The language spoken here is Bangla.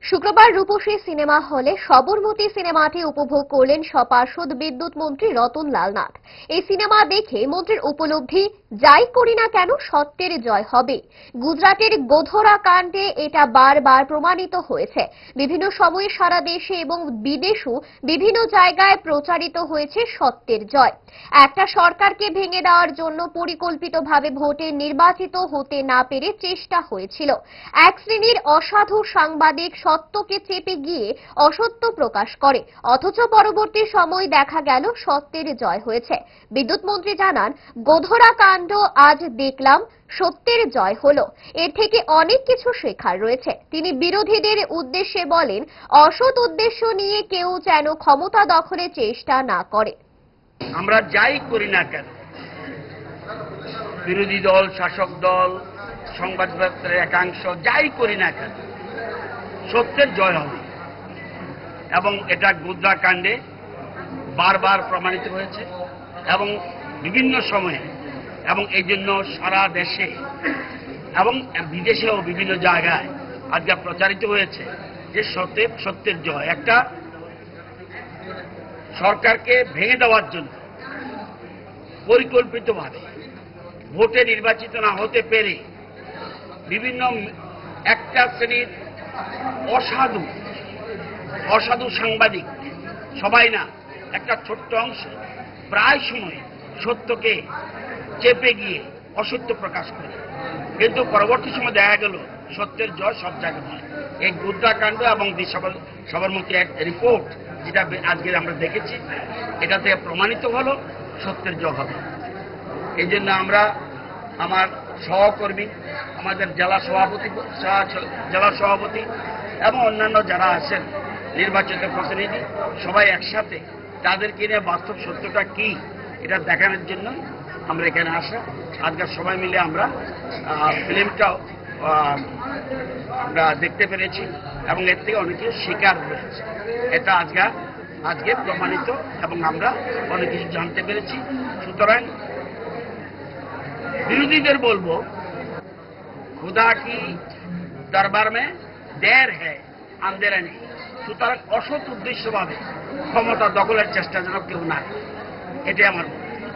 শুক্রবার রূপসী সিনেমা হলে সবরমতী সিনেমাটি উপভোগ করলেন সপার্ষদ বিদ্যুৎ মন্ত্রী রতনলাল নাথ। এই সিনেমা দেখে মন্ত্রীর উপলব্ধি, যাই করি না কেন সত্যের জয় হবে। গুজরাটের গোধরা কাণ্ডে এটা বারবার প্রমাণিত হয়েছে। বিভিন্ন সময়ে সারা দেশে এবং বিদেশেও বিভিন্ন জায়গায় প্রচারিত হয়েছে সত্যের জয়। একটা সরকারকে ভেঙে দেওয়ার জন্য পরিকল্পিতভাবে ভোটে নির্বাচিত হতে না পেরে চেষ্টা হয়েছিল। এক শ্রেণীর অসাধু সাংবাদিক সত্যকে চেপে গিয়ে অসত্য প্রকাশ করে, অথচ পরবর্তী সময় দেখা গেল সত্যের জয় হয়েছে। বিদ্যুৎ মন্ত্রী জানান, গোধরা কাণ্ড আজ দেখলাম সত্যের জয় হলো। এর থেকে অনেক কিছু শেখার রয়েছে। তিনি বিরোধীদের উদ্দেশ্যে বলেন, অসৎ উদ্দেশ্য নিয়ে কেউ যেন ক্ষমতা দখলের চেষ্টা না করে। আমরা যাই করি না কেন, বিরোধী দল, শাসক দল, সংবাদপত্রের একাংশ, যাই করি না কেন সত্যের জয় হবে। এবং এটা গোধরা কাণ্ডে বারবার প্রমাণিত হয়েছে এবং বিভিন্ন সময়ে, এবং এই জন্য সারা দেশে এবং বিদেশেও বিভিন্ন জায়গায় আজকে প্রচারিত হয়েছে যে সত্যের জয়। একটা সরকারকে ভেঙে দেওয়ার জন্য পরিকল্পিতভাবে ভোটে নির্বাচিত না হতে পেরে বিভিন্ন একটা শ্রেণীর অসাধু সাংবাদিক, সবাই না, একটা ছোট্ট অংশ প্রায় সময় সত্যকে চেপে গিয়ে অসত্য প্রকাশ করে, কিন্তু পরবর্তী সময় দেখা গেল সত্যের জয় সব জায়গায় হয়। এই গোধরা কাণ্ড এবং সবরমতী এক রিপোর্ট যেটা আজকে আমরা দেখেছি, এটা থেকে প্রমাণিত হলো সত্যের জয় হবে। এই জন্য আমরা আমার সহকর্মী, আমাদের জেলা সভাপতি এবং অন্যান্য যারা আছেন নির্বাচিত প্রতিনিধি, সবাই একসাথে তাদেরকে নিয়ে বাস্তব সত্যটা কি এটা দেখানোর জন্য আমরা এখানে আসা। আজকে সবাই মিলে আমরা ফিল্মটাও আমরা দেখতে পেরেছি এবং এর থেকে অনেকে শিকার হয়েছে। এটা আজকে প্রমাণিত এবং আমরা অনেক কিছু জানতে পেরেছি। সুতরাং বিরোধীদের বলবো, খুদা কি দরবার মে দের হ্যায় আন্দেরা নেই। সুতরাং অসৎ উদ্দেশ্যভাবে ক্ষমতা দখলের চেষ্টা যেন কেউ না করে, এটাই আমার